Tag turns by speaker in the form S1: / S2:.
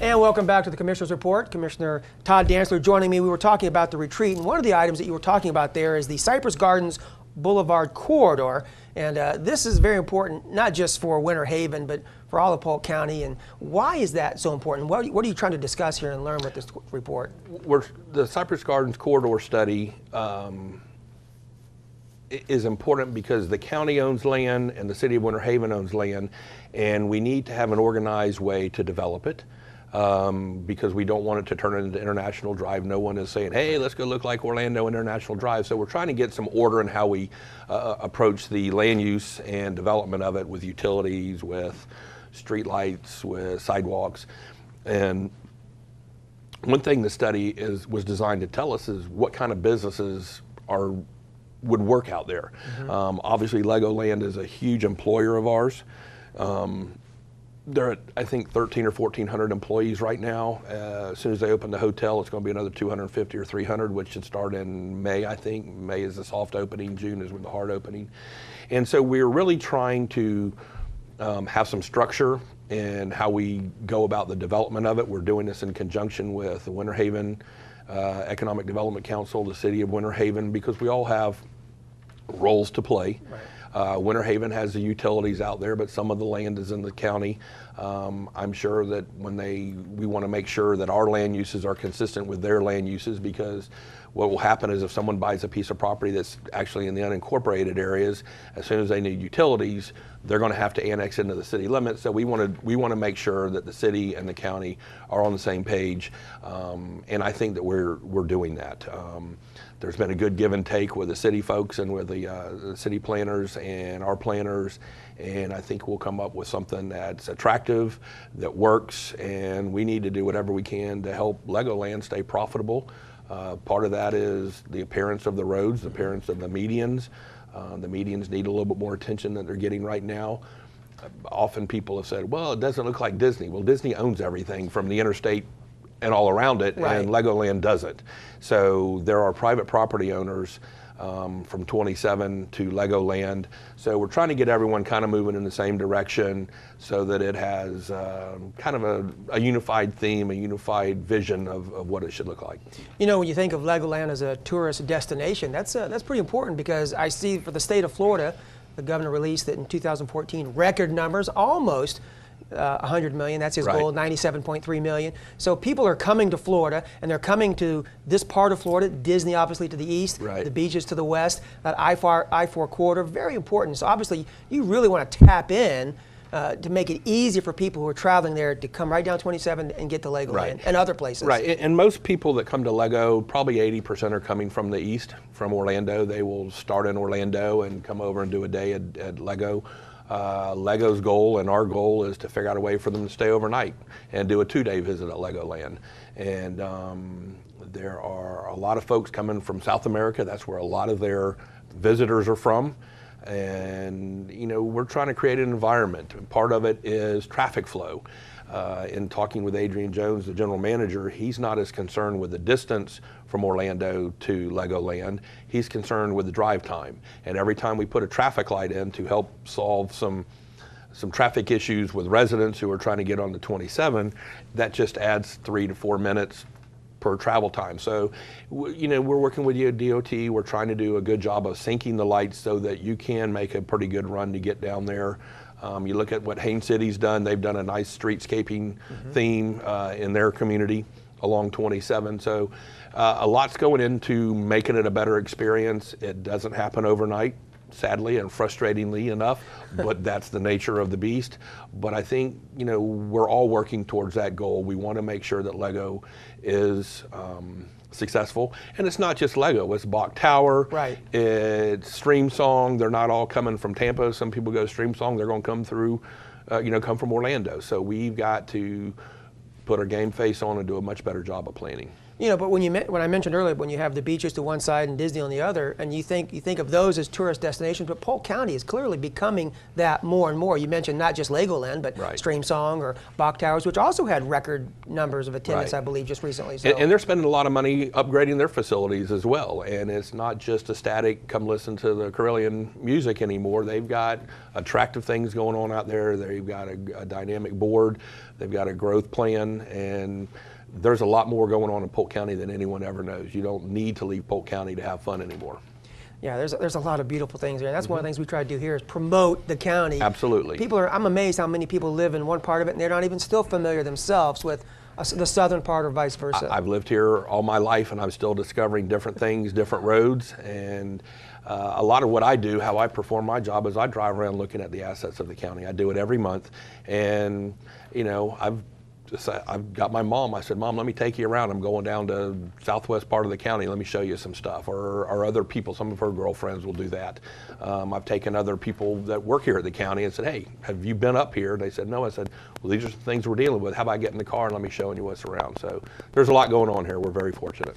S1: And welcome back to the Commissioner's Report. Commissioner Todd Dantzler joining me. We were talking about the retreat, and one of the items that you were talking about there is the Cypress Gardens Blvd Corridor. And this is very important, not just for Winter Haven, but for all of Polk County. And why is that so important? What are you trying to discuss here and learn with this report?
S2: The Cypress Gardens Corridor study is important because the county owns land and the city of Winter Haven owns land, and we need to have an organized way to develop it. Because we don't want it to turn into International Drive. No one is saying, hey, let's go look like Orlando International Drive. So we're trying to get some order in how we approach the land use and development of it, with utilities, with street lights, with sidewalks. And one thing the study was designed to tell us is what kind of businesses would work out there. Mm-hmm. Obviously, Legoland is a huge employer of ours. They're at, I think, 1,300 or 1,400 employees right now. As soon as they open the hotel, it's going to be another 250 or 300, which should start in May, I think. May is the soft opening, June is with the hard opening. And so we're really trying to have some structure in how we go about the development of it. We're doing this in conjunction with the Winter Haven Economic Development Council, the city of Winter Haven, because we all have roles to play. Right. Winter Haven has the utilities out there, but some of the land is in the county. I'm sure that we want to make sure that our land uses are consistent with their land uses, because what will happen is if someone buys a piece of property that's actually in the unincorporated areas, as soon as they need utilities, they're going to have to annex into the city limits. So we want to make sure that the city and the county are on the same page, and I think that we're doing that. There's been a good give and take with the city folks and with the city planners and our planners, and I think we'll come up with something that's attractive, that works, and we need to do whatever we can to help Legoland stay profitable. Part of that is the appearance of the roads, the appearance of the medians. The medians need a little bit more attention than they're getting right now. Often people have said, well, it doesn't look like Disney. Well, Disney owns everything from the interstate and all around it, right, and Legoland doesn't. So there are private property owners from 27 to Legoland. So we're trying to get everyone kind of moving in the same direction so that it has kind of a unified theme, a unified vision of what it should look like.
S1: You know, when you think of Legoland as a tourist destination, that's pretty important, because I see for the state of Florida, the governor released that in 2014, record numbers, almost 100 million, that's his goal, 97.3 million. So people are coming to Florida, and they're coming to this part of Florida, Disney obviously to the east, the beaches to the west, that I-4 corridor, very important. So obviously you really want to tap in to make it easier for people who are traveling there to come right down 27 and get to Legoland and other places. Right,
S2: and most people that come to Lego, probably 80% are coming from the east, from Orlando. They will start in Orlando and come over and do a day at Lego. Lego's goal and our goal is to figure out a way for them to stay overnight and do a 2-day visit at Legoland. And there are a lot of folks coming from South America. That's where a lot of their visitors are from. And you know, we're trying to create an environment. Part of it is traffic flow. In talking with Adrian Jones, the general manager, he's not as concerned with the distance from Orlando to Legoland. He's concerned with the drive time. And every time we put a traffic light in to help solve some traffic issues with residents who are trying to get on the 27, that just adds 3 to 4 minutes per travel time. So, you know, we're working with you at DOT. We're trying to do a good job of syncing the lights so that you can make a pretty good run to get down there. You look at what Haines City's done. They've done a nice streetscaping theme in their community along 27. So a lot's going into making it a better experience. It doesn't happen overnight, sadly and frustratingly enough, but that's the nature of the beast. But I think, you know, we're all working towards that goal. We want to make sure that Lego is successful, and it's not just Lego. It's Bok Tower.
S1: Right.
S2: It's Stream Song. They're not all coming from Tampa. Some people go to Stream Song. They're going to come through, come from Orlando. So we've got to put our game face on and do a much better job of planning.
S1: You know, but when I mentioned earlier, when you have the beaches to one side and Disney on the other, and you think of those as tourist destinations, but Polk County is clearly becoming that more and more. You mentioned not just Legoland, but Stream Song or Bok Towers, which also had record numbers of attendance, I believe, just recently. So.
S2: And they're spending a lot of money upgrading their facilities as well. And it's not just a static, come listen to the Carillion music anymore. They've got attractive things going on out there. They've got a dynamic board. They've got a growth plan. And there's a lot more going on in Polk County than anyone ever knows. You don't need to leave Polk County to have fun anymore.
S1: Yeah, there's a lot of beautiful things there. That's one of the things we try to do here is promote the county.
S2: Absolutely.
S1: I'm amazed how many people live in one part of it and they're not even still familiar themselves with the southern part or vice versa.
S2: I've lived here all my life and I'm still discovering different things, different roads, and a lot of what I do, how I perform my job is I drive around looking at the assets of the county. I do it every month, and you know, I've got my mom, I said, Mom, let me take you around. I'm going down to southwest part of the county. Let me show you some stuff. Or other people, some of her girlfriends will do that. I've taken other people that work here at the county and said, hey, have you been up here? They said, no. I said, well, these are the things we're dealing with. How about I get in the car and let me show you what's around? So there's a lot going on here. We're very fortunate.